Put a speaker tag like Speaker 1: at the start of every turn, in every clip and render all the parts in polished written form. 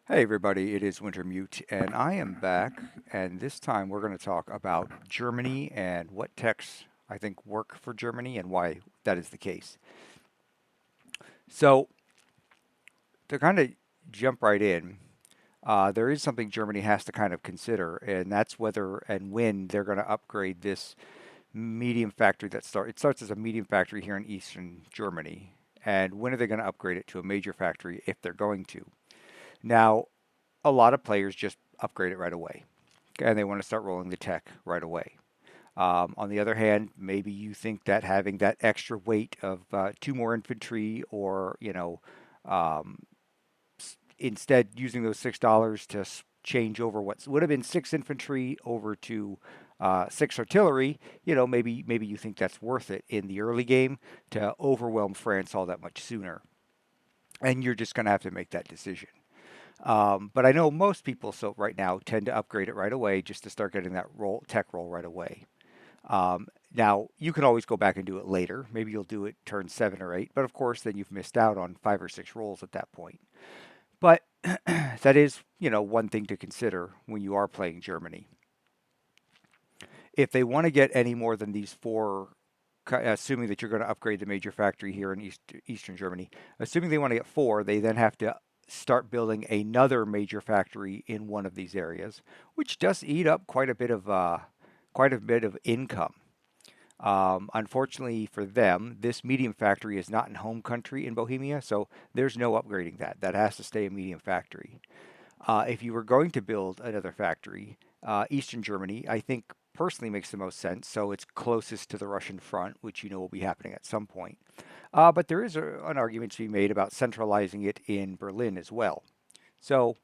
Speaker 1: Hey everybody, it is Wintermute, and I am back, and this time we're going to talk about Germany and what techs I think work for Germany and why that is the case. So, to kind of jump right in, there is something Germany has to kind of consider, and that's whether and when they're going to upgrade this medium factory it starts as a medium factory here in eastern Germany, and when are they going to upgrade it to a major factory if they're going to. Now, a lot of players just upgrade it right away and they want to start rolling the tech right away. On the other hand, maybe you think that having that extra weight of two more infantry, or um, instead using those $6 to change over what would have been six infantry over to six artillery, maybe you think that's worth it in the early game to overwhelm France all that much sooner, and you're just going to have to make that decision. But I know most people so right now tend to upgrade it right away just to start getting that tech roll right away. Now you can always go back and do it later. Maybe you'll do it turn 7 or 8, but of course then you've missed out on 5 or 6 rolls at that point. But that is, one thing to consider when you are playing Germany. If they want to get any more than these four, assuming that you're going to upgrade the major factory here in Eastern Germany, assuming they want to get four, they then have to start building another major factory in one of these areas, which does eat up quite a bit of income. Unfortunately for them, this medium factory is not in home country in Bohemia, so there's no upgrading that. That has to stay a medium factory. If you were going to build another factory, Eastern Germany, I think personally makes the most sense. So it's closest to the Russian front, which will be happening at some point. But there is an argument to be made about centralizing it in Berlin as well. So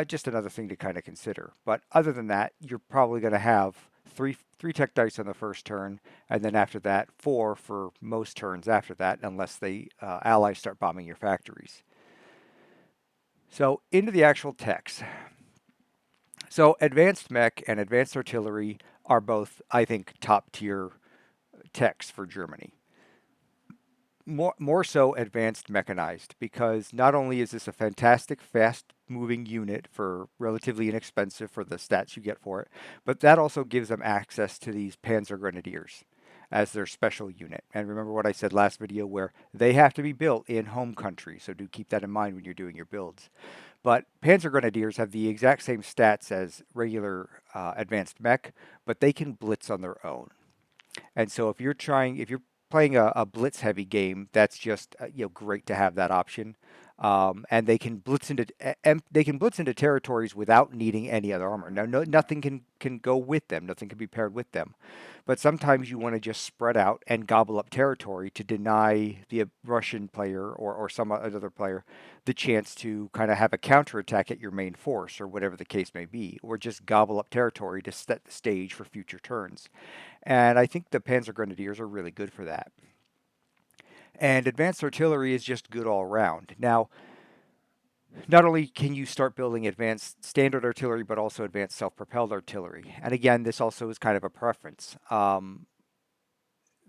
Speaker 1: just another thing to kind of consider. But other than that, you're probably going to have three tech dice on the first turn, and then after that, four for most turns after that, unless the allies start bombing your factories. So into the actual techs. So advanced mech and advanced artillery are both, I think, top tier techs for Germany. More so advanced mechanized, because not only is this a fantastic fast moving unit for relatively inexpensive for the stats you get for it, but that also gives them access to these panzer grenadiers as their special unit. And remember what I said last video, where they have to be built in home country, so do keep that in mind when you're doing your builds. But Panzer Grenadiers have the exact same stats as regular advanced mech, but they can blitz on their own. And so if you're playing a blitz heavy game, that's just great to have that option. And they can blitz into territories without needing any other armor. Now, nothing can go with them. Nothing can be paired with them. But sometimes you want to just spread out and gobble up territory to deny the Russian player or some other player the chance to kind of have a counterattack at your main force or whatever the case may be, or just gobble up territory to set the stage for future turns. And I think the Panzer Grenadiers are really good for that. And advanced artillery is just good all around. Now, not only can you start building advanced standard artillery, but also advanced self-propelled artillery. And again, this also is kind of a preference.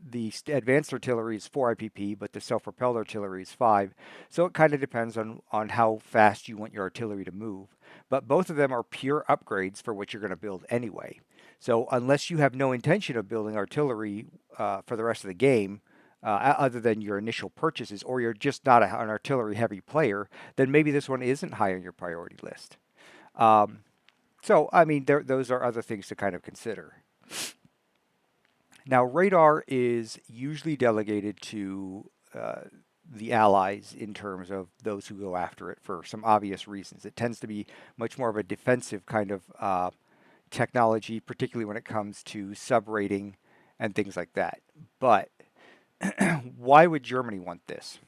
Speaker 1: The advanced artillery is 4 IPP, but the self-propelled artillery is 5. So it kind of depends on how fast you want your artillery to move. But both of them are pure upgrades for what you're going to build anyway. So unless you have no intention of building artillery for the rest of the game, other than your initial purchases, or you're just not an artillery heavy player, then maybe this one isn't high on your priority list. Um, so, I mean, those are other things to kind of consider. Now, radar is usually delegated to the allies in terms of those who go after it for some obvious reasons. It tends to be much more of a defensive kind of technology, particularly when it comes to subrating and things like that. But why would Germany want this?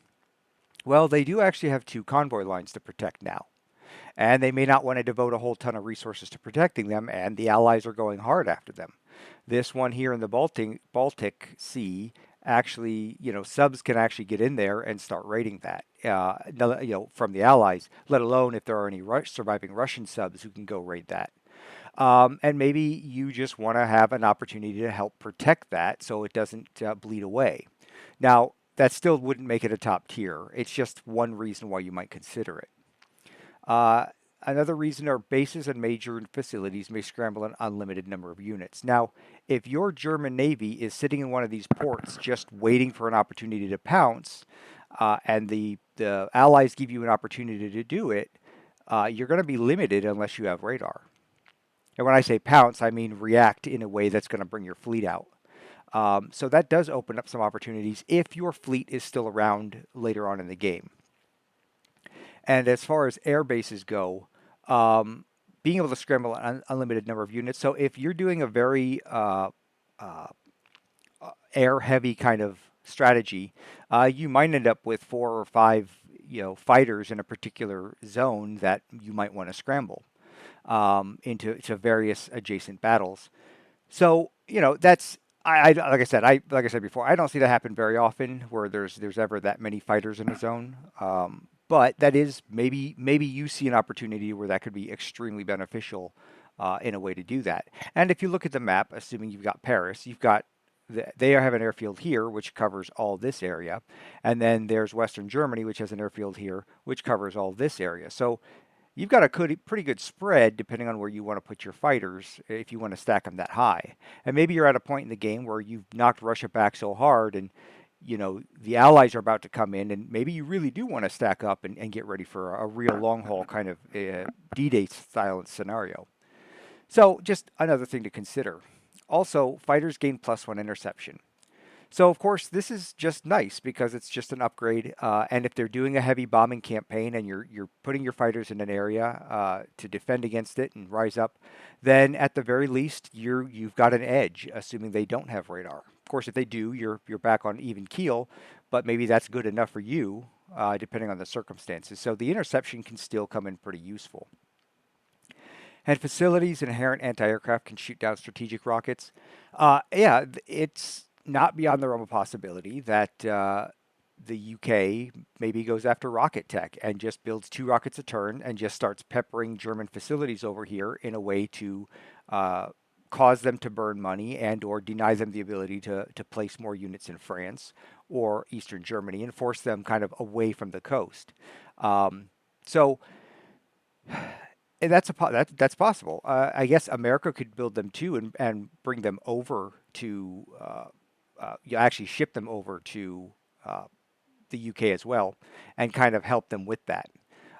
Speaker 1: Well, they do actually have two convoy lines to protect now. And they may not want to devote a whole ton of resources to protecting them, and the Allies are going hard after them. This one here in the Baltic Sea, actually, subs can actually get in there and start raiding that, from the Allies, let alone if there are any surviving Russian subs who can go raid that. And maybe you just want to have an opportunity to help protect that so it doesn't bleed away. Now, that still wouldn't make it a top tier. It's just one reason why you might consider it. Uh, Another reason are bases and major facilities may scramble an unlimited number of units. Now, if your German Navy is sitting in one of these ports just waiting for an opportunity to pounce, and the Allies give you an opportunity to do it, you're going to be limited unless you have radar. And when I say pounce, I mean react in a way that's going to bring your fleet out. So that does open up some opportunities if your fleet is still around later on in the game. And as far as air bases go, being able to scramble an unlimited number of units. So if you're doing a very uh, air heavy kind of strategy, you might end up with 4 or 5 fighters in a particular zone that you might want to scramble into various adjacent battles. So that's like I said before, I don't see that happen very often where there's ever that many fighters in a zone. But that is maybe you see an opportunity where that could be extremely beneficial in a way to do that. And if you look at the map, assuming you've got Paris, they have an airfield here which covers all this area, and then there's Western Germany which has an airfield here which covers all this area. So you've got a pretty good spread depending on where you want to put your fighters if you want to stack them that high. And maybe you're at a point in the game where you've knocked Russia back so hard and the Allies are about to come in, and maybe you really do want to stack up and get ready for a real long haul kind of D-Day style scenario. So just another thing to consider. Also, fighters gain +1 interception. So of course this is just nice because it's just an upgrade. And if they're doing a heavy bombing campaign and you're putting your fighters in an area to defend against it and rise up, then at the very least you've got an edge, assuming they don't have radar. Of course, if they do, you're back on even keel, but maybe that's good enough for you, depending on the circumstances. So the interception can still come in pretty useful. And facilities and inherent anti-aircraft can shoot down strategic rockets. Yeah, it's not beyond the realm of possibility that the UK maybe goes after rocket tech and just builds 2 rockets a turn and just starts peppering German facilities over here in a way to cause them to burn money and or deny them the ability to place more units in France or Eastern Germany and force them kind of away from the coast. So and that's possible. I guess America could build them too and bring them over to you actually ship them over to the UK as well and kind of help them with that.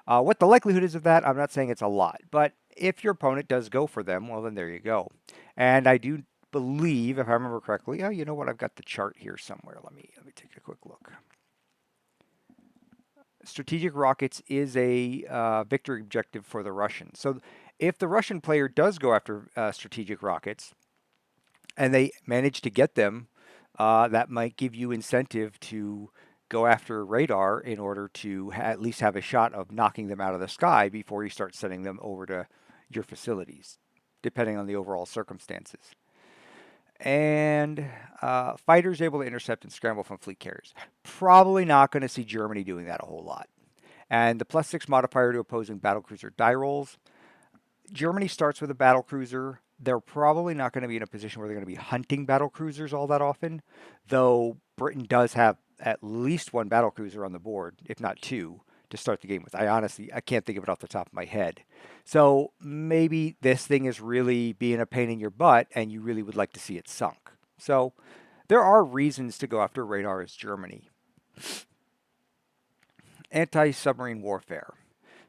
Speaker 1: What the likelihood is of that, I'm not saying it's a lot, but if your opponent does go for them, well, then there you go. And I do believe, if I remember correctly, oh, you know what? I've got the chart here somewhere. Let me take a quick look. Strategic rockets is a victory objective for the Russians. So if the Russian player does go after strategic rockets and they manage to get them, that might give you incentive to go after radar in order to at least have a shot of knocking them out of the sky before you start sending them over to your facilities, depending on the overall circumstances. And fighters able to intercept and scramble from fleet carriers. Probably not going to see Germany doing that a whole lot. And the +6 modifier to opposing battlecruiser die rolls. Germany starts with a battlecruiser. They're probably not going to be in a position where they're going to be hunting battlecruisers all that often, though Britain does have at least 1 battlecruiser on the board, if not 2, to start the game with. I can't think of it off the top of my head. So maybe this thing is really being a pain in your butt and you really would like to see it sunk. So there are reasons to go after radar as Germany. Anti-submarine warfare.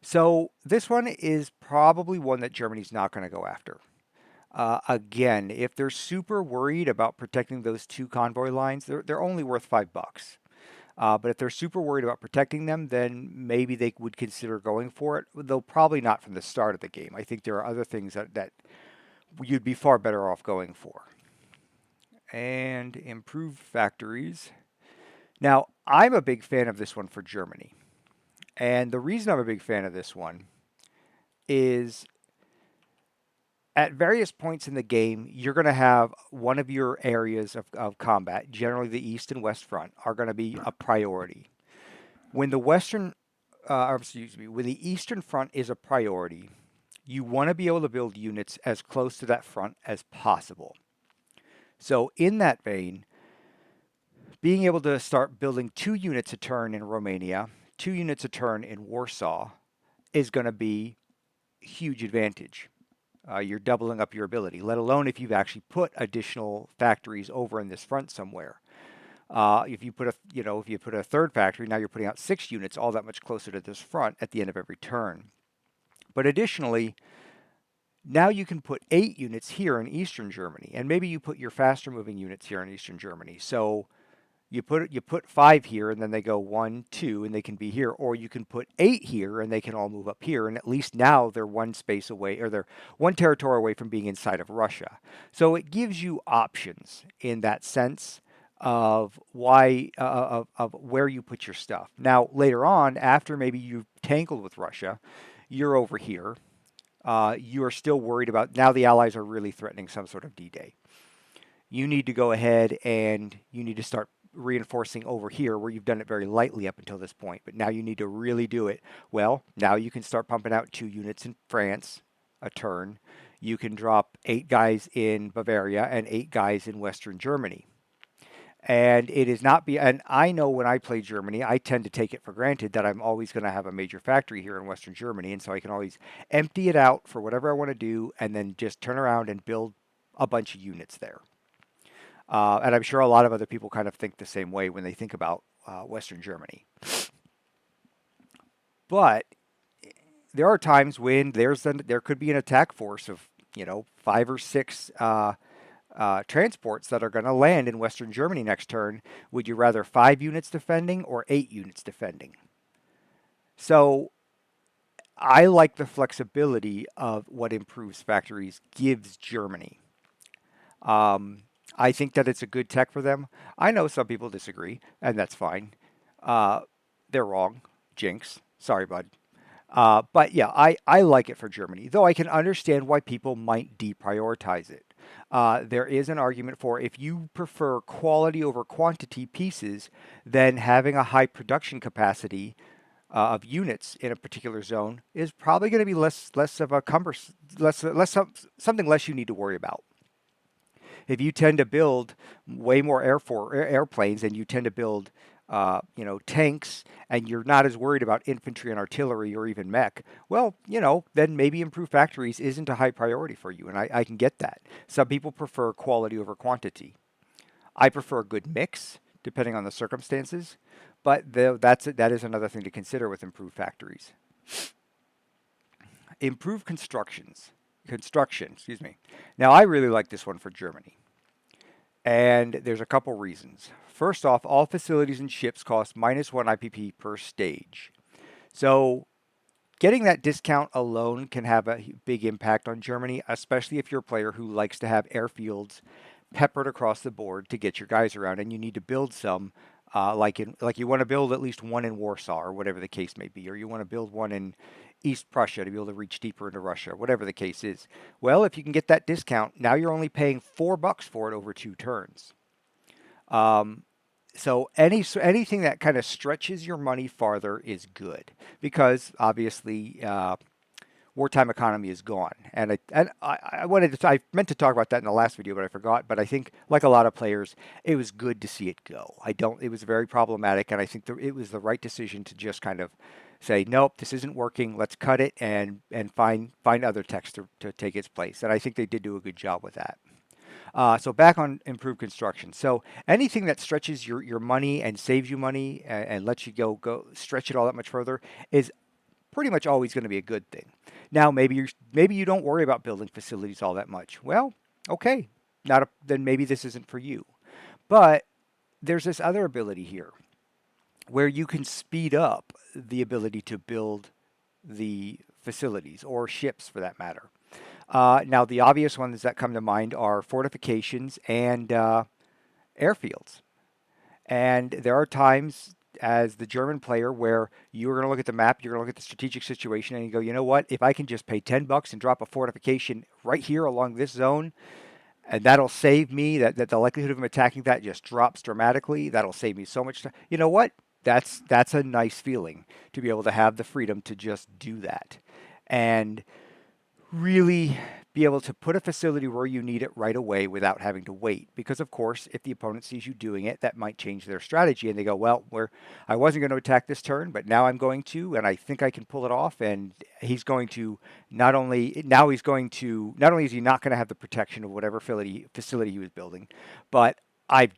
Speaker 1: So this one is probably one that Germany's not going to go after. Again, if they're super worried about protecting those 2 convoy lines, they're only worth $5. But if they're super worried about protecting them, then maybe they would consider going for it, though probably not from the start of the game. I think there are other things that you'd be far better off going for. And improved factories. Now, I'm a big fan of this one for Germany. And the reason I'm a big fan of this one is at various points in the game, you're going to have one of your areas of combat, generally the east and west front, are going to be a priority. When the when the eastern front is a priority, you want to be able to build units as close to that front as possible. So in that vein, being able to start building 2 units a turn in Romania, 2 units a turn in Warsaw is going to be huge advantage. You're doubling up your ability, let alone if you've actually put additional factories over in this front somewhere. If you put a, if you put a third factory, now you're putting out 6 units, all that much closer to this front at the end of every turn. But additionally, now you can put 8 units here in Eastern Germany, and maybe you put your faster moving units here in Eastern Germany. So you put 5 here, and then they go 1, 2, and they can be here, or you can put 8 here, and they can all move up here, and at least now they're one space away, or they're one territory away from being inside of Russia. So it gives you options in that sense of why of where you put your stuff. Now later on, after maybe you've tangled with Russia, you're over here. You are still worried about now the Allies are really threatening some sort of D-Day. You need to go ahead and you need to start reinforcing over here where you've done it very lightly up until this point, but now you need to really do it. Well, now you can start pumping out 2 units in France a turn. You can drop 8 guys in Bavaria and 8 guys in Western Germany. And it is not be, and I know when I play Germany, I tend to take it for granted that I'm always going to have a major factory here in Western Germany. And so I can always empty it out for whatever I want to do and then just turn around and build a bunch of units there. And I'm sure a lot of other people kind of think the same way when they think about Western Germany. But there are times when there could be an attack force of 5 or 6 transports that are going to land in Western Germany next turn. Would you rather 5 units defending or 8 units defending? So I like the flexibility of what improves factories gives Germany. I think that it's a good tech for them. I know some people disagree, and that's fine. They're wrong. Jinx. Sorry, bud. But yeah, I like it for Germany, though I can understand why people might deprioritize it. There is an argument for if you prefer quality over quantity pieces, then having a high production capacity of units in a particular zone is probably going to be less of a something less you need to worry about. If you tend to build way more airplanes and you tend to build tanks, and you're not as worried about infantry and artillery or even mech, well, then maybe improved factories isn't a high priority for you, and I can get that. Some people prefer quality over quantity. I prefer a good mix, depending on the circumstances, but that is another thing to consider with improved factories. Improved construction, excuse me. Now, I really like this one for Germany. And there's a couple reasons. First off, all facilities and ships cost -1 IPP per stage. So getting that discount alone can have a big impact on Germany, especially if you're a player who likes to have airfields peppered across the board to get your guys around, and you need to build some, like you want to build at least one in Warsaw or whatever the case may be, or you want to build one in East Prussia to be able to reach deeper into Russia, whatever the case is. Well, if you can get that discount, now you're only paying $4 for it over 2 turns. Um, so anything that kind of stretches your money farther is good because obviously wartime economy is gone. I meant to talk about that in the last video, but I forgot. But I think, like a lot of players, it was good to see it go. It was very problematic, and I think it was the right decision to just kind of say, nope, this isn't working. Let's cut it and find other text to take its place. And I think they did do a good job with that. So back on improved construction. So anything that stretches your money and saves you money and lets you go stretch it all that much further is pretty much always going to be a good thing. Now, maybe you don't worry about building facilities all that much. Well, okay, then maybe this isn't for you. But there's this other ability here where you can speed up the ability to build the facilities or ships for that matter. Now, the obvious ones that come to mind are fortifications and airfields. And there are times as the German player where you're going to look at the map, you're going to look at the strategic situation, and you go, you know what? If I can just pay $10 and drop a fortification right here along this zone, and that'll save me, that the likelihood of him attacking that just drops dramatically. That'll save me so much time. You know what? That's a nice feeling to be able to have the freedom to just do that. And really be able to put a facility where you need it right away without having to wait. Because of course, if the opponent sees you doing it, that might change their strategy, and they go, "Well, I wasn't going to attack this turn, but now I'm going to, and I think I can pull it off." And he's going to not only is he not going to have the protection of whatever facility he was building, but I've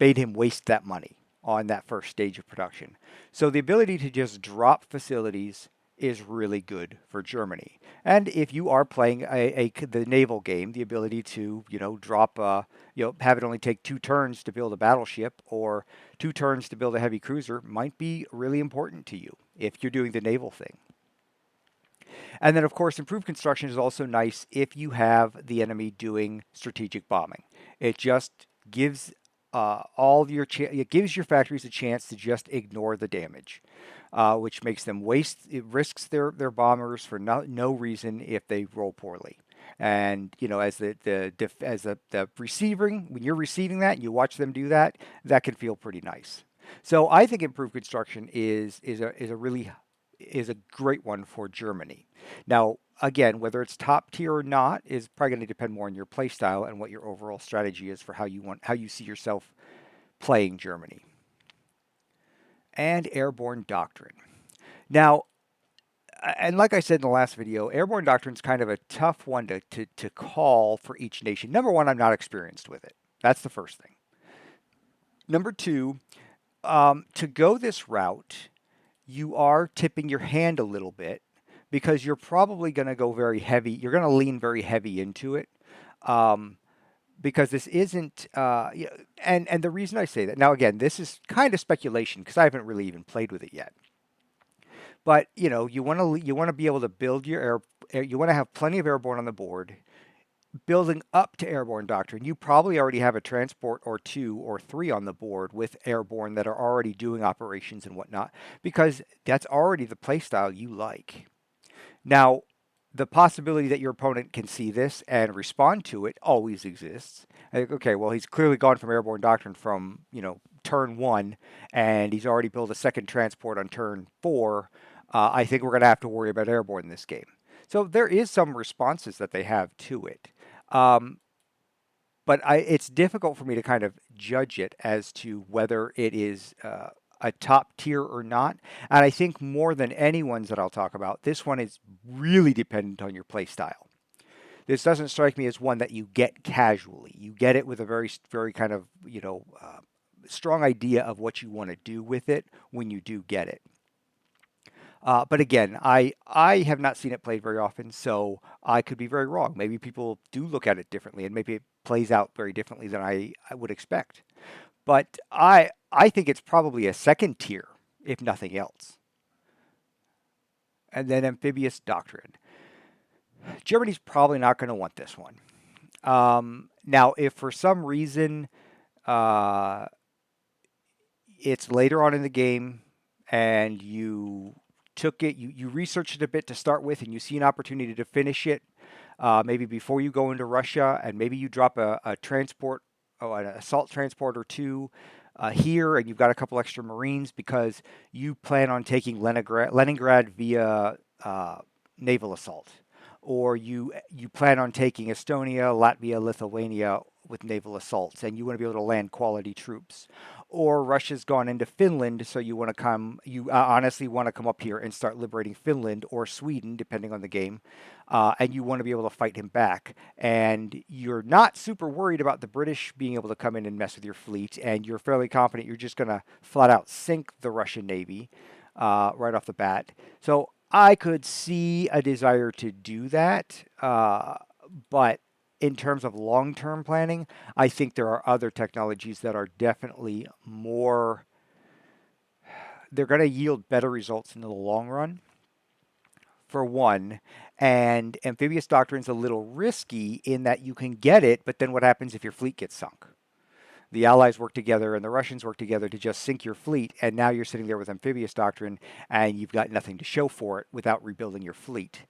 Speaker 1: made him waste that money on that first stage of production. So the ability to just drop facilities is really good for Germany. And if you are playing the naval game, the ability to drop have it only take 2 turns to build a battleship or 2 turns to build a heavy cruiser might be really important to you if you're doing the naval thing. And then, of course, improved construction is also nice if you have the enemy doing strategic bombing. It just gives it gives your factories a chance to just ignore the damage, which makes them waste. It risks their bombers for no reason if they roll poorly. And as the receiving, when you're receiving that and you watch them do that, that can feel pretty nice. So I think improved construction is a great one for Germany. Now, again, whether it's top tier or not is probably going to depend more on your play style and what your overall strategy is for how you see yourself playing Germany. And Airborne Doctrine. Now, and like I said in the last video, Airborne Doctrine is kind of a tough one to call for each nation. Number one, I'm not experienced with it. That's the first thing. Number two, to go this route, you are tipping your hand a little bit because you're probably going to go very heavy. You're going to lean very heavy into it because this isn't. And the reason I say that now, again, this is kind of speculation because I haven't really even played with it yet. But you want to be able to build your you want to have plenty of airborne on the board. Building up to Airborne Doctrine, you probably already have a transport or 2 or 3 on the board with Airborne that are already doing operations and whatnot, because that's already the playstyle you like. Now, the possibility that your opponent can see this and respond to it always exists. Okay, well, he's clearly gone from Airborne Doctrine from, turn 1, and he's already built a second transport on turn 4. I think we're going to have to worry about Airborne in this game. So there is some responses that they have to it. But it's difficult for me to kind of judge it as to whether it is a top tier or not. And I think more than any ones that I'll talk about, this one is really dependent on your play style. This doesn't strike me as one that you get casually. You get it with a very, very kind of, strong idea of what you want to do with it when you do get it. But again, I have not seen it played very often, so I could be very wrong. Maybe people do look at it differently, and maybe it plays out very differently than I would expect. But I think it's probably a second tier, if nothing else. And then amphibious doctrine. Germany's probably not going to want this one. Now, if for some reason it's later on in the game and you took it, you researched it a bit to start with, and you see an opportunity to finish it, maybe before you go into Russia, and maybe you drop a transport, an assault transport or 2 here, and you've got a couple extra Marines because you plan on taking Leningrad via naval assault, or you plan on taking Estonia, Latvia, Lithuania with naval assaults, and you want to be able to land quality troops. Or Russia's gone into Finland, so you honestly want to come up here and start liberating Finland or Sweden, depending on the game, and you want to be able to fight him back. And you're not super worried about the British being able to come in and mess with your fleet, and you're fairly confident you're just going to flat out sink the Russian Navy right off the bat. So I could see a desire to do that, but in terms of long-term planning, I think there are other technologies that are definitely they're going to yield better results in the long run, for one. And amphibious doctrine is a little risky in that you can get it, but then what happens if your fleet gets sunk? The Allies work together and the Russians work together to just sink your fleet, and now you're sitting there with amphibious doctrine and you've got nothing to show for it without rebuilding your fleet.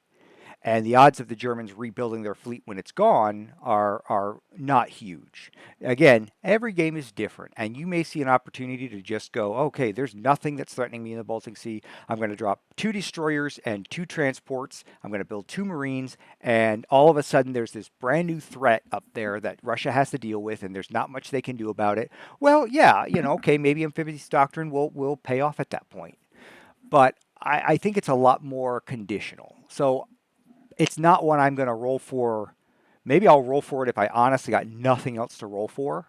Speaker 1: and the odds of the Germans rebuilding their fleet when it's gone are not huge. Again, every game is different, and you may see an opportunity to just go, okay, there's nothing that's threatening me in the Baltic Sea. I'm going to drop 2 destroyers and 2 transports. I'm going to build 2 marines, and all of a sudden there's this brand new threat up there that Russia has to deal with, and there's not much they can do about it. Well, yeah, okay, maybe amphibious doctrine will pay off at that point. But I think it's a lot more conditional. So it's not one I'm going to roll for. Maybe I'll roll for it if I honestly got nothing else to roll for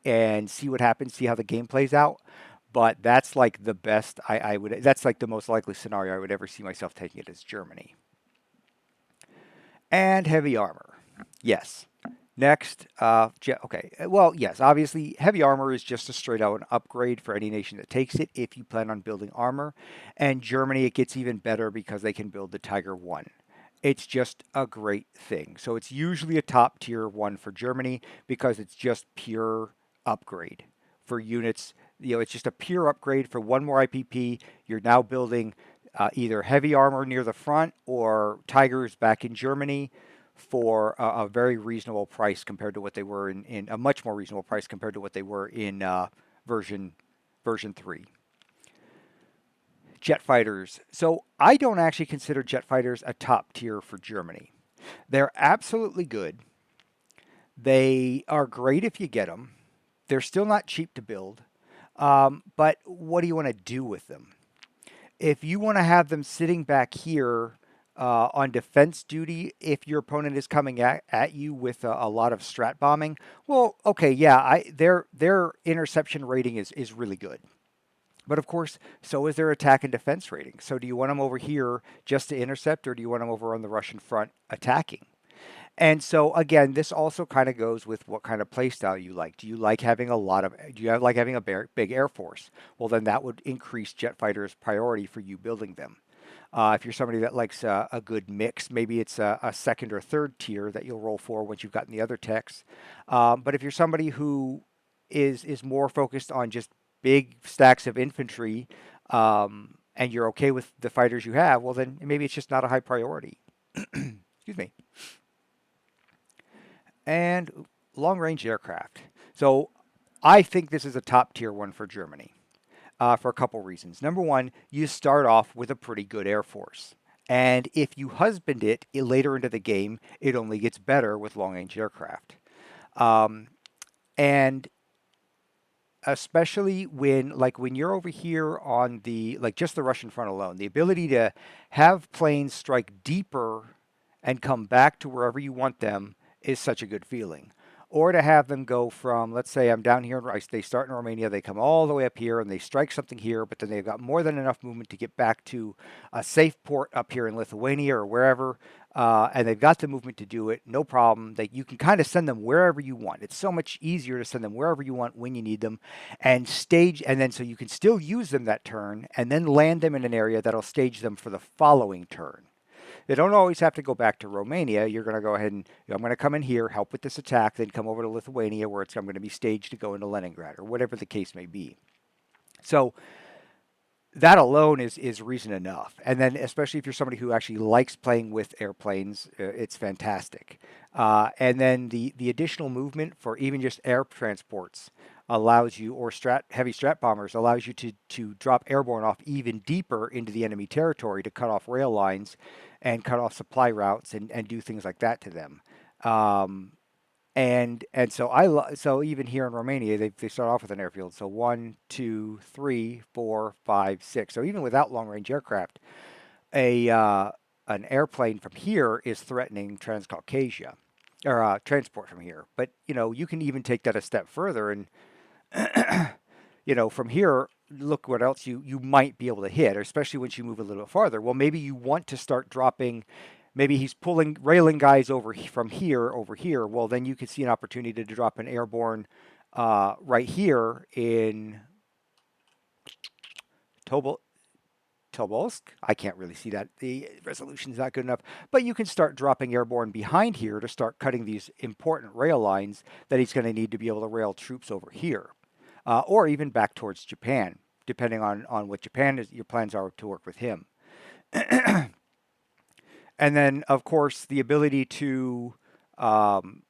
Speaker 1: and see what happens, see how the game plays out. But that's like the best I would, that's like the most likely scenario I would ever see myself taking it as Germany. And heavy armor. Yes. Next, okay. Well, yes, obviously, heavy armor is just a straight out an upgrade for any nation that takes it if you plan on building armor. And Germany, it gets even better because they can build the Tiger 1. It's just a great thing. So it's usually a top tier one for Germany because it's just pure upgrade for units. It's just a pure upgrade for one more IPP. You're now building either heavy armor near the front or Tigers back in Germany for a very reasonable price compared to what they were in a much more reasonable price compared to what they were in version version 3. Jet fighters. So I don't actually consider jet fighters a top tier for Germany. They're absolutely good. They are great if you get them. They're still not cheap to build. But what do you want to do with them? If you want to have them sitting back here on defense duty, if your opponent is coming at you with a lot of strat bombing, well, okay, yeah, their interception rating is really good. But of course, so is their attack and defense rating. So do you want them over here just to intercept, or do you want them over on the Russian front attacking? And so again, this also kind of goes with what kind of playstyle you like. Do you like having like having a big air force? Well, then that would increase jet fighters' priority for you building them. If you're somebody that likes a good mix, maybe it's a second or third tier that you'll roll for once you've gotten the other techs. But if you're somebody who is more focused on just big stacks of infantry, and you're okay with the fighters you have, well, then maybe it's just not a high priority. Excuse me. And long range aircraft. So I think this is a top tier one for Germany for a couple reasons. Number one, you start off with a pretty good air force. And if you husband it later into the game, it only gets better with long range aircraft. And especially when you're over here on the, like just the Russian front alone, the ability to have planes strike deeper and come back to wherever you want them is such a good feeling. Or to have them go from, let's say I'm down here, they start in Romania, they come all the way up here and they strike something here, but then they've got more than enough movement to get back to a safe port up here in Lithuania or wherever, and they've got the movement to do it, no problem. You can kind of send them wherever you want. It's so much easier to send them wherever you want when you need them, and then so you can still use them that turn, and then land them in an area that'll stage them for the following turn. They don't always have to go back to Romania. You're going to go ahead and I'm going to come in here, help with this attack, then come over to Lithuania where I'm going to be staged to go into Leningrad or whatever the case may be. So that alone is reason enough. And then especially if you're somebody who actually likes playing with airplanes, it's fantastic. And then the additional movement for even just air transports allows you, or heavy strat bombers allows you to drop airborne off even deeper into the enemy territory to cut off rail lines and cut off supply routes and do things like that to them. And so even here in Romania, they start off with an airfield. So 1, 2, 3, 4, 5, 6. So even without long range aircraft, an airplane from here is threatening Transcaucasia or transport from here. But you can even take that a step further and from here, look what else you might be able to hit, especially once you move a little bit farther. Well, maybe you want to start dropping. Maybe he's railing guys from here over here. Well, then you could see an opportunity to drop an airborne right here in Tobolsk. I can't really see that. The resolution's not good enough. But you can start dropping airborne behind here to start cutting these important rail lines that he's going to need to be able to rail troops over here. Or even back towards Japan, depending on what your plans are to work with him. And then, of course, the ability to um,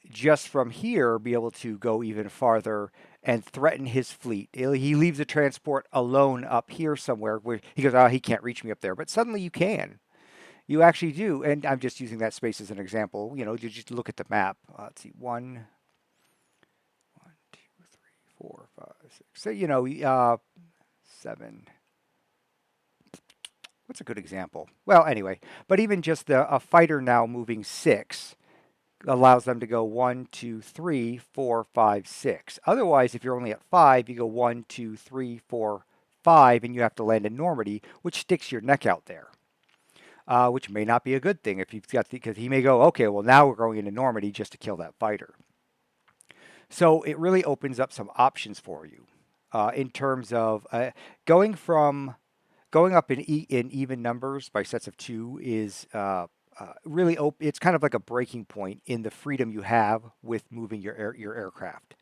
Speaker 1: just from here be able to go even farther and threaten his fleet. He leaves a transport alone up here somewhere where he goes, oh, he can't reach me up there. But suddenly you can. You actually do. And I'm just using that space as an example. You know, you just look at the map. Let's see, one, two, three, four, five, six. So, you know, seven. What's a good example? Well, anyway, but even just a fighter now moving six allows them to go one, two, three, four, five, six. Otherwise, if you're only at five, you go one, two, three, four, five, and you have to land in Normandy, which sticks your neck out there. Which may not be a good thing if you've got because he may go, okay, well now we're going into Normandy just to kill that fighter. So it really opens up some options for you in terms of going from going up in even numbers by sets of two is really it's kind of like a breaking point in the freedom you have with moving your aircraft.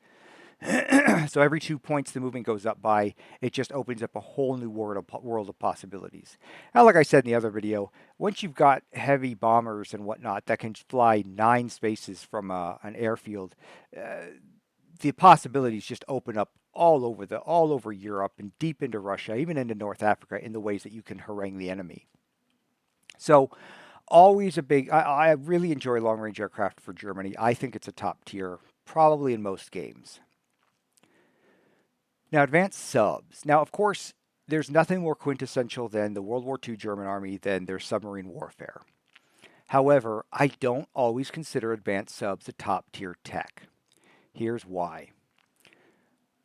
Speaker 1: So every 2 points the movement goes up by, it just opens up a whole new world of possibilities. Now, like I said in the other video, once you've got heavy bombers and whatnot that can fly 9 spaces from an airfield, uh, the possibilities just open up all over Europe and deep into Russia, even into North Africa, in the ways that you can harangue the enemy. So always a big. I really enjoy long range aircraft for Germany. I think it's a top tier, probably in most games. Now, advanced subs. Now, of course, there's nothing more quintessential than the World War II German army than their submarine warfare. However, I don't always consider advanced subs a top tier tech. Here's why.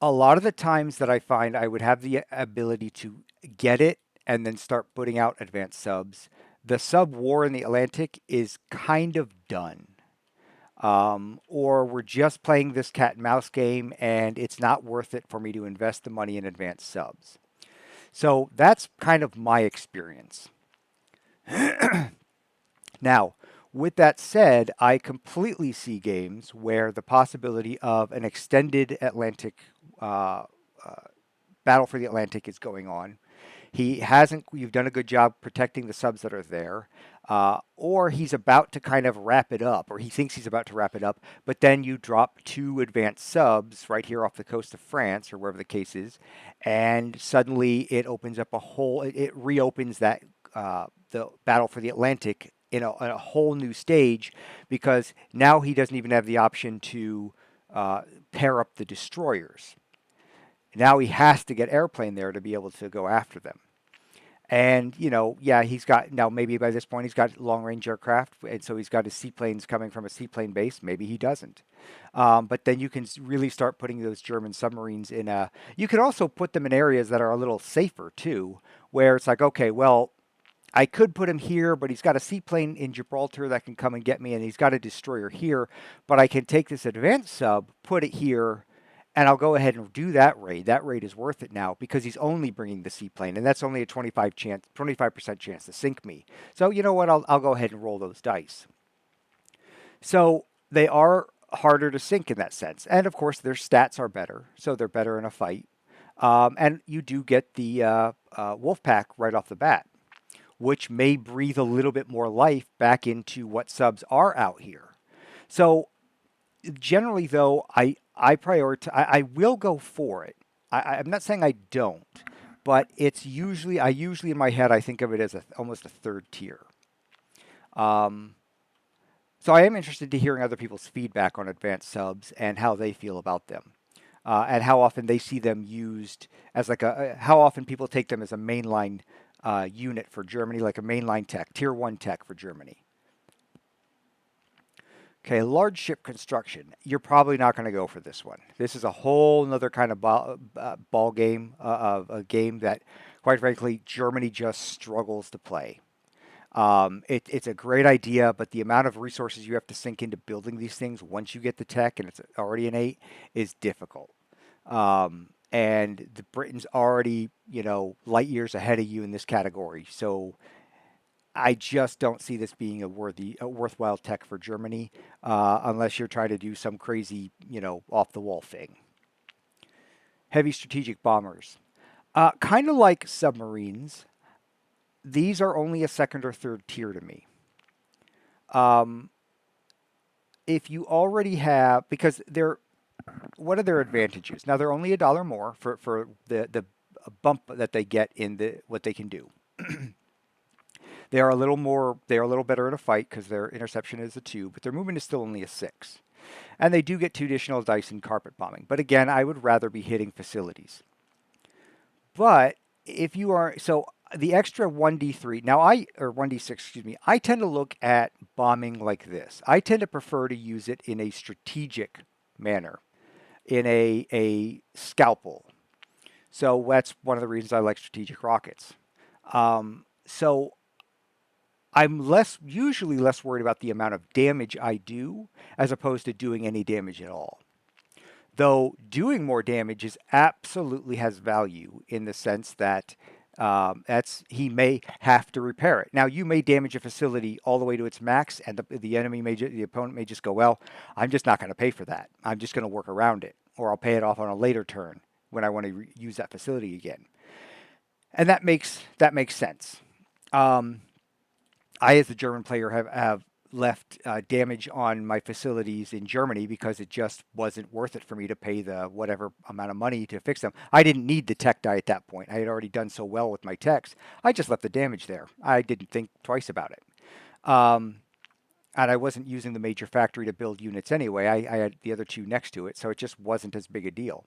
Speaker 1: A lot of the times that I find I would have the ability to get it and then start putting out advanced subs, the sub war in the Atlantic is kind of done. Or we're just playing this cat and mouse game and it's not worth it for me to invest the money in advanced subs. So that's kind of my experience. Now, with that said, I completely see games where the possibility of an extended Atlantic uh, uh, battle for the Atlantic is going on. He hasn't. You've done a good job protecting the subs that are there, or he's about to kind of wrap it up, or he thinks he's about to wrap it up. But then you drop 2 advanced subs right here off the coast of France, or wherever the case is, and suddenly it opens up a whole. It reopens that the battle for the Atlantic in a whole new stage because now he doesn't even have the option to pair up the destroyers. Now he has to get airplane there to be able to go after them. And, you know, yeah, he's got now maybe by this point he's got long range aircraft, and so he's got his seaplanes coming from a seaplane base. Maybe he doesn't. But then you can really start putting those German submarines in a. You can also put them in areas that are a little safer too, where it's like, okay, well, I could put him here, but he's got a seaplane in Gibraltar that can come and get me, and he's got a destroyer here. But I can take this advanced sub, put it here, and I'll go ahead and do that raid. That raid is worth it now because he's only bringing the seaplane, and that's only a 25% chance to sink me. So you know what? I'll go ahead and roll those dice. So they are harder to sink in that sense, and of course their stats are better, so they're better in a fight. And you do get the wolf pack right off the bat, which may breathe a little bit more life back into what subs are out here. So generally, though, I prioritize. I will go for it. I'm not saying I don't, but it's usually I usually in my head I think of it as almost a third tier. Um, so I am interested to hearing other people's feedback on advanced subs and how they feel about them, and how often they see them used as like how often people take them as a mainline unit for Germany, like a mainline tech, tier one tech for Germany. Okay, large ship construction. You're probably not going to go for this one. This is a whole other kind of ball game, of a game that, quite frankly, Germany just struggles to play. It's a great idea, but the amount of resources you have to sink into building these things once you get the tech and it's already innate is difficult. And the Britain's already, you know, light years ahead of you in this category. So I just don't see this being worthwhile tech for Germany, unless you're trying to do some crazy, you know, off the wall thing. Heavy strategic bombers, kind of like submarines. these are only a second or third tier to me. Um, if you already have, because they're, what are their advantages? Now they're only $1 more for the bump that they get in the what they can do. They are a little more, they are a little better in a fight because their interception is a 2, but their movement is still only a 6. And they do get 2 additional dice in carpet bombing. But again, I would rather be hitting facilities. But if you are, so the extra 1d3, now or 1d6, excuse me, I tend to look at bombing like this. I tend to prefer to use it in a strategic manner, in a scalpel. So that's one of the reasons I like strategic rockets. So I'm usually less worried about the amount of damage I do as opposed to doing any damage at all. Though doing more damage absolutely has value in the sense that he may have to repair it. Now you may damage a facility all the way to its max, and the opponent may just go, well, I'm just not going to pay for that. I'm just going to work around it, or I'll pay it off on a later turn when I want to use that facility again. And that makes sense. I, as a German player, have left damage on my facilities in Germany because it just wasn't worth it for me to pay the whatever amount of money to fix them. I didn't need the tech die at that point. I had already done so well with my techs. I just left the damage there. I didn't think twice about it. And I wasn't using the major factory to build units anyway. I had the other 2 next to it, so it just wasn't as big a deal.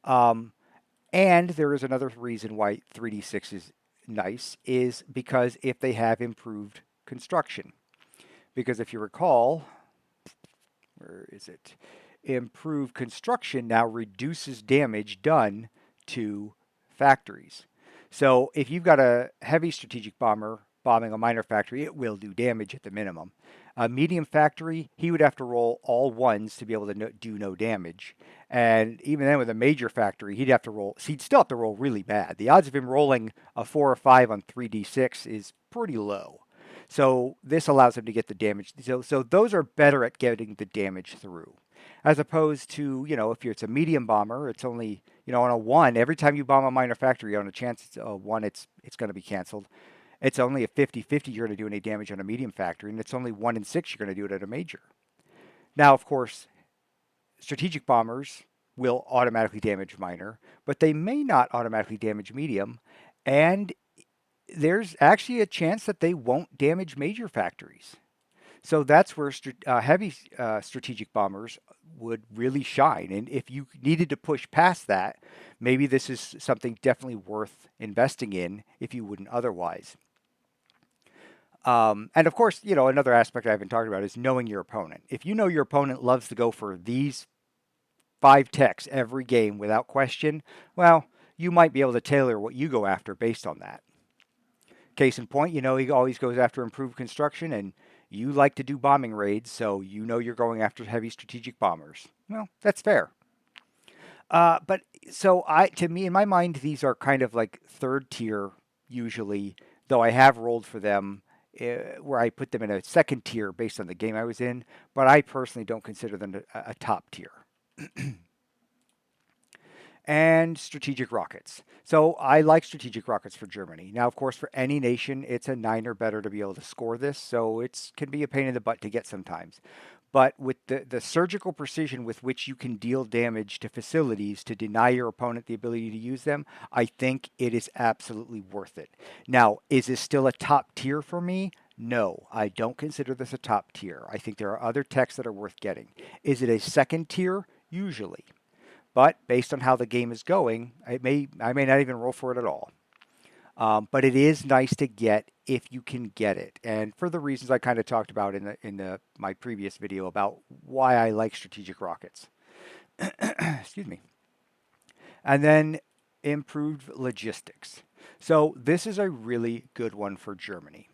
Speaker 1: And there is another reason why 3d6 is nice, is because if they have improved construction. Because if you recall, where is it? Improved construction now reduces damage done to factories. So if you've got a heavy strategic bomber bombing a minor factory, it will do damage at the minimum. A medium factory, he would have to roll all 1s to be able to do no damage. And even then with a major factory, he'd still have to roll really bad. The odds of him rolling a 4 or 5 on 3d6 is pretty low. So this allows him to get the damage. So those are better at getting the damage through. As opposed to, if it's a medium bomber, it's only, on a 1, every time you bomb a minor factory, on a chance it's a 1, it's going to be canceled. It's only a 50-50 you're going to do any damage on a medium factory, and it's only 1 in 6 you're going to do it at a major. Now, of course, strategic bombers will automatically damage minor, but they may not automatically damage medium, and there's actually a chance that they won't damage major factories. So that's where heavy strategic bombers would really shine. And if you needed to push past that, maybe this is something definitely worth investing in if you wouldn't otherwise. And of course, another aspect I haven't talked about is knowing your opponent. If you know your opponent loves to go for these 5 techs every game without question, well, you might be able to tailor what you go after based on that. Case in point, he always goes after improved construction, and you like to do bombing raids, so you're going after heavy strategic bombers. Well, that's fair. But so to me, in my mind, these are kind of like third tier usually, though I have rolled for them where I put them in a second tier based on the game I was in, but I personally don't consider them a top tier. And strategic rockets. So I like strategic rockets for Germany. Now, of course, for any nation, it's a 9 or better to be able to score this, so it can be a pain in the butt to get sometimes. But with the surgical precision with which you can deal damage to facilities to deny your opponent the ability to use them, I think it is absolutely worth it. Now, is this still a top tier for me? No, I don't consider this a top tier. I think there are other techs that are worth getting. Is it a second tier? Usually. But based on how the game is going, I may not even roll for it at all. But it is nice to get if you can get it, and for the reasons I kind of talked about in my previous video about why I like strategic rockets. Excuse me. And then improved logistics. So this is a really good one for Germany.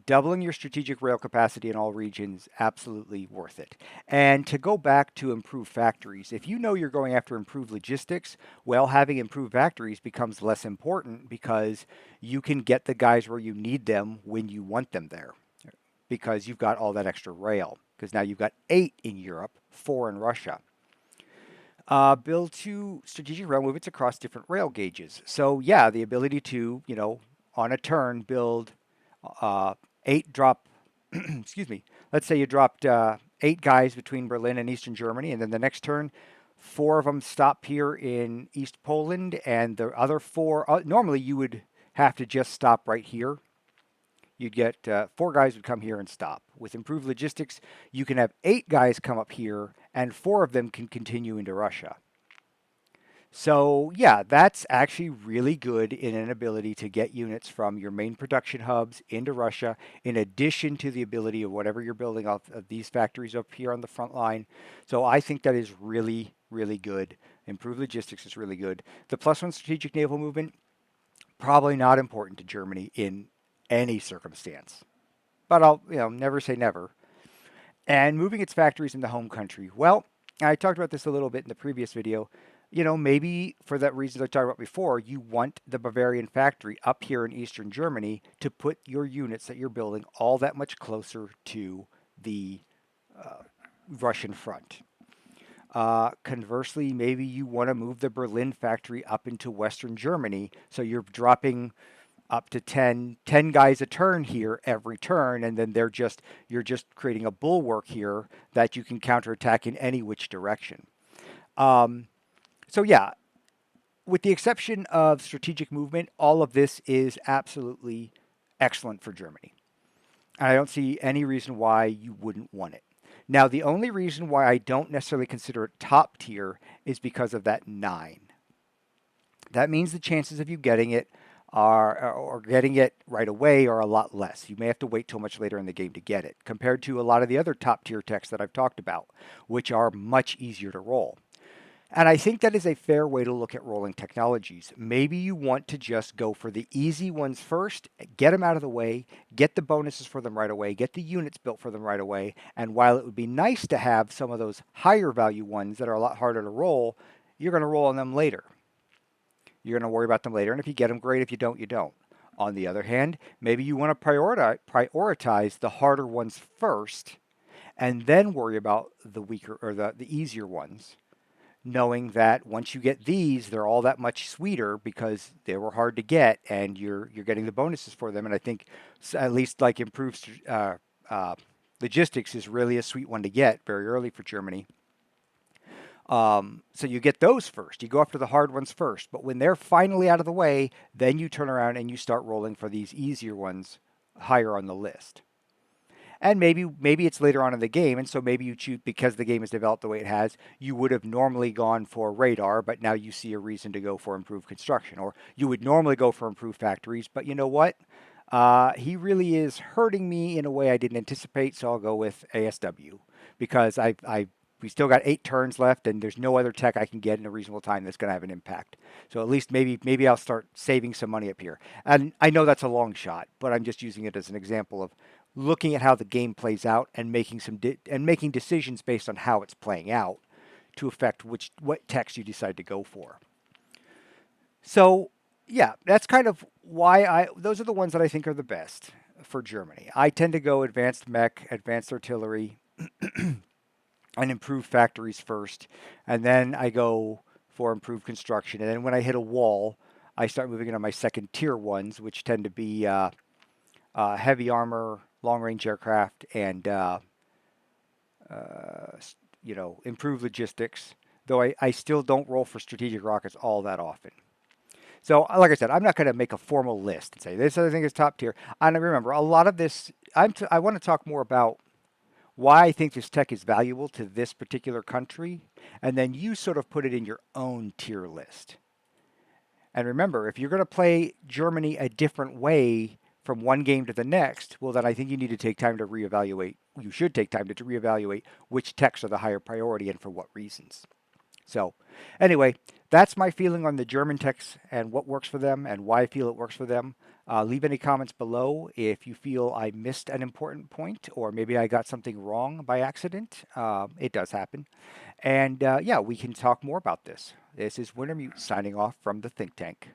Speaker 1: Doubling your strategic rail capacity in all regions, absolutely worth it. And to go back to improved factories, if you know you're going after improved logistics, well, having improved factories becomes less important because you can get the guys where you need them when you want them there because you've got all that extra rail. Because now you've got 8 in Europe, 4 in Russia. Build 2 strategic rail movements across different rail gauges. So yeah, the ability to, on a turn, build 8 drop, excuse me, let's say you dropped 8 guys between Berlin and Eastern Germany, and then the next turn, 4 of them stop here in East Poland, and the other 4, normally you would have to just stop right here. You'd get 4 guys would come here and stop. With improved logistics, you can have 8 guys come up here, and 4 of them can continue into Russia. So yeah, that's actually really good in an ability to get units from your main production hubs into Russia, in addition to the ability of whatever you're building off of these factories up here on the front line. So I think that is really, really good. Improved logistics is really good. The +1 strategic naval movement, probably not important to Germany in any circumstance. But I'll, never say never. And moving its factories in the home country. Well, I talked about this a little bit in the previous video. Maybe for that reason I talked about before, you want the Bavarian factory up here in Eastern Germany to put your units that you're building all that much closer to the Russian front. Conversely, maybe you want to move the Berlin factory up into Western Germany, so you're dropping up to 10 guys a turn here every turn, and then you're just creating a bulwark here that you can counterattack in any which direction. So yeah, with the exception of strategic movement, all of this is absolutely excellent for Germany. And I don't see any reason why you wouldn't want it. Now, the only reason why I don't necessarily consider it top tier is because of that 9. That means the chances of you getting it or getting it right away are a lot less. You may have to wait till much later in the game to get it, compared to a lot of the other top tier techs that I've talked about, which are much easier to roll. And I think that is a fair way to look at rolling technologies. Maybe you want to just go for the easy ones first, get them out of the way, get the bonuses for them right away, get the units built for them right away. And while it would be nice to have some of those higher value ones that are a lot harder to roll, you're going to roll on them later. You're going to worry about them later. And if you get them, great. If you don't, you don't. On the other hand, maybe you want to prioritize the harder ones first and then worry about the weaker or the easier ones, knowing that once you get these, they're all that much sweeter because they were hard to get, and you're getting the bonuses for them. And I think at least like improved logistics is really a sweet one to get very early for Germany. So you get those first. You go after the hard ones first. But when they're finally out of the way, then you turn around and you start rolling for these easier ones higher on the list. And maybe it's later on in the game, and so maybe you choose, because the game is developed the way it has, you would have normally gone for radar, but now you see a reason to go for improved construction. Or you would normally go for improved factories, but you know what? He really is hurting me in a way I didn't anticipate, so I'll go with ASW, because we still got 8 turns left, and there's no other tech I can get in a reasonable time that's going to have an impact. So at least maybe I'll start saving some money up here. And I know that's a long shot, but I'm just using it as an example of looking at how the game plays out and making making decisions based on how it's playing out to affect what techs you decide to go for. So yeah, that's kind of why those are the ones that I think are the best for Germany. I tend to go advanced mech, advanced artillery, and improved factories first, and then I go for improved construction. And then when I hit a wall, I start moving into my second tier ones, which tend to be heavy armor, long-range aircraft, and improved logistics. Though I still don't roll for strategic rockets all that often. So, like I said, I'm not going to make a formal list and say this other thing is top tier. And remember, a lot of this, I want to talk more about why I think this tech is valuable to this particular country, and then you sort of put it in your own tier list. And remember, if you're going to play Germany a different way from one game to the next, well, then I think you need to take time to reevaluate. You should take time to reevaluate which techs are the higher priority and for what reasons. So anyway, that's my feeling on the German techs and what works for them and why I feel it works for them. Leave any comments below if you feel I missed an important point or maybe I got something wrong by accident. It does happen. And yeah, we can talk more about this. This is Wintermute signing off from the Think Tank.